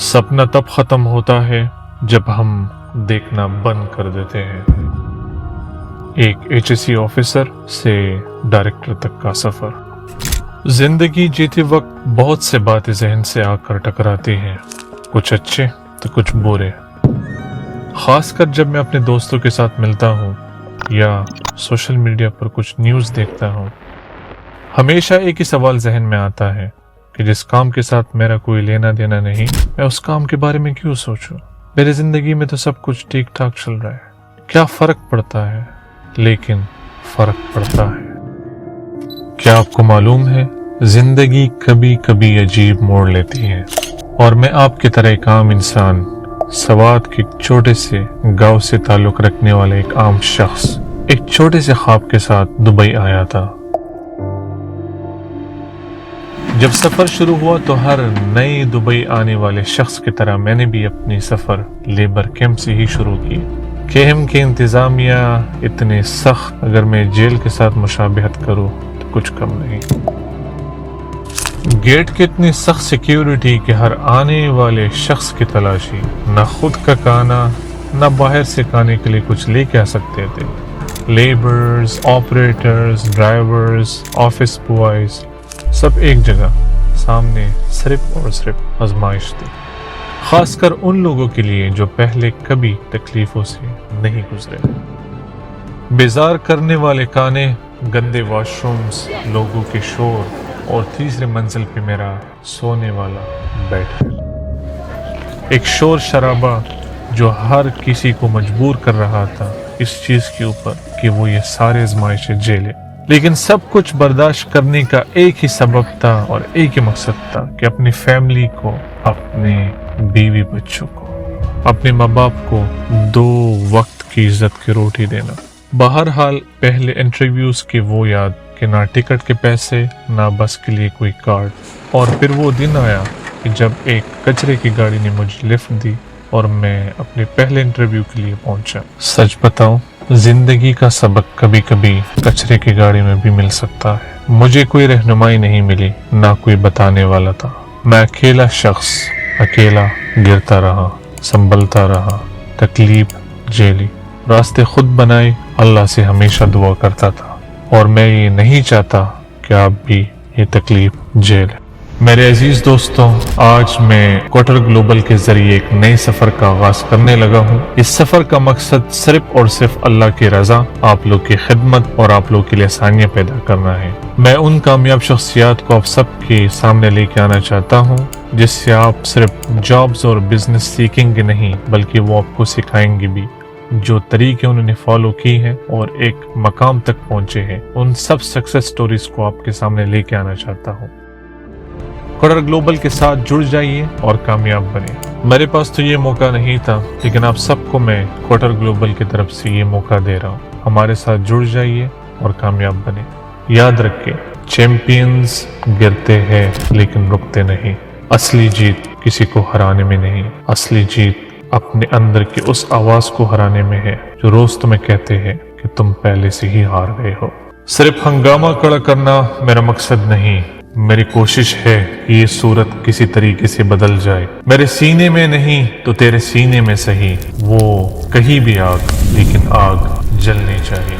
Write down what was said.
सपना तब खत्म होता है जब हम देखना बंद कर देते हैं। एक HSC ऑफिसर से डायरेक्टर तक का सफर। जिंदगी जीते वक्त बहुत से बातें जहन से आकर टकराती हैं, कुछ अच्छे तो कुछ बुरे। खासकर जब मैं अपने दोस्तों के साथ मिलता हूँ या सोशल मीडिया पर कुछ न्यूज़ देखता हूँ, हमेशा एक ही सवाल जहन में आता है कि जिस काम के साथ मेरा कोई लेना देना नहीं, मैं उस काम के बारे में क्यों सोचूं? मेरी जिंदगी में तो सब कुछ ठीक ठाक चल रहा है, क्या फर्क पड़ता है? लेकिन फर्क पड़ता है। क्या आपको मालूम है, जिंदगी कभी कभी अजीब मोड़ लेती है और मैं आपकी तरह एक आम इंसान, सवात के एक छोटे से गांव से ताल्लुक रखने वाला एक आम शख्स, एक छोटे से ख्वाब के साथ दुबई आया था। जब सफर शुरू हुआ तो हर नए दुबई आने वाले शख्स की तरह मैंने भी अपनी सफर लेबर कैंप से ही शुरू की। कैंप के इंतजामिया इतने सख्त, अगर मैं जेल के साथ मुशाबहत करूं तो कुछ कम नहीं। गेट की इतनी सख्त सिक्योरिटी कि हर आने वाले शख्स की तलाशी, न खुद का खाना न बाहर से खाने के लिए कुछ लेके आ सकते थे। Labours, operators, drivers, office boys, सब एक जगह सामने सिर्फ और सिर्फ आजमाइश थी। खासकर उन लोगों के लिए जो पहले कभी तकलीफों से नहीं गुजरे। बेजार करने वाले खाने, गंदे वॉशरूम्स, लोगों के शोर और तीसरे मंजिल पे मेरा सोने वाला बेड। एक शोर शराबा जो हर किसी को मजबूर कर रहा था इस चीज के ऊपर कि वो ये सारे आजमाइशें झेले। लेकिन सब कुछ बर्दाश्त करने का एक ही सबब था और एक ही मकसद था कि अपनी फैमिली को, अपने बीवी बच्चों को, अपने माँ बाप को 2 वक्त की इज्जत की रोटी देना। बहरहाल पहले इंटरव्यूज की वो याद कि ना टिकट के पैसे ना बस के लिए कोई कार्ड, और फिर वो दिन आया कि जब एक कचरे की गाड़ी ने मुझे लिफ्ट दी और मैं अपने पहले इंटरव्यू के लिए पहुंचा। सच बताऊं, जिंदगी का सबक कभी कभी कचरे की गाड़ी में भी मिल सकता है। मुझे कोई रहनुमाई नहीं मिली, ना कोई बताने वाला था। मैं अकेला शख्स, अकेला गिरता रहा, संभलता रहा, तकलीफ झेली, रास्ते खुद बनाए, अल्लाह से हमेशा दुआ करता था। और मैं ये नहीं चाहता कि आप भी ये तकलीफ झेलें। मेरे अजीज दोस्तों, आज मैं क्वार्टर ग्लोबल के जरिए एक नए सफर का आगाज करने लगा हूँ। इस सफर का मकसद सिर्फ और सिर्फ अल्लाह की रजा, आप लोग की खिदमत और आप लोग के लिए आसानियाँ पैदा करना है। मैं उन कामयाब शख्सियात को आप सबके सामने लेके आना चाहता हूँ जिससे आप सिर्फ जॉब्स और बिजनेस सीखेंगे नहीं, बल्कि वो आपको सिखाएंगे भी। जो तरीके उन्होंने फॉलो की हैं और एक मकाम तक पहुंचे हैं, उन सब सक्सेस स्टोरीज को आपके सामने लेके आना चाहता हूँ। क्वार्टर ग्लोबल के साथ जुड़ जाइए और कामयाब बने। मेरे पास तो ये मौका नहीं था, लेकिन आप सबको मैं क्वार्टर ग्लोबल की तरफ से ये मौका दे रहा हूँ। हमारे साथ जुड़ जाइए और कामयाब बने। याद रखिए, चैंपियंस गिरते हैं लेकिन रुकते नहीं। असली जीत किसी को हराने में नहीं, असली जीत अपने अंदर की उस आवाज को हराने में है जो रोज तुम्हें कहते हैं कि तुम पहले से ही हार गए हो। सिर्फ हंगामा खड़ा करना मेरा मकसद नहीं, मेरी कोशिश है कि ये सूरत किसी तरीके से बदल जाए। मेरे सीने में नहीं तो तेरे सीने में सही, वो कहीं भी आग, लेकिन आग जलनी चाहिए।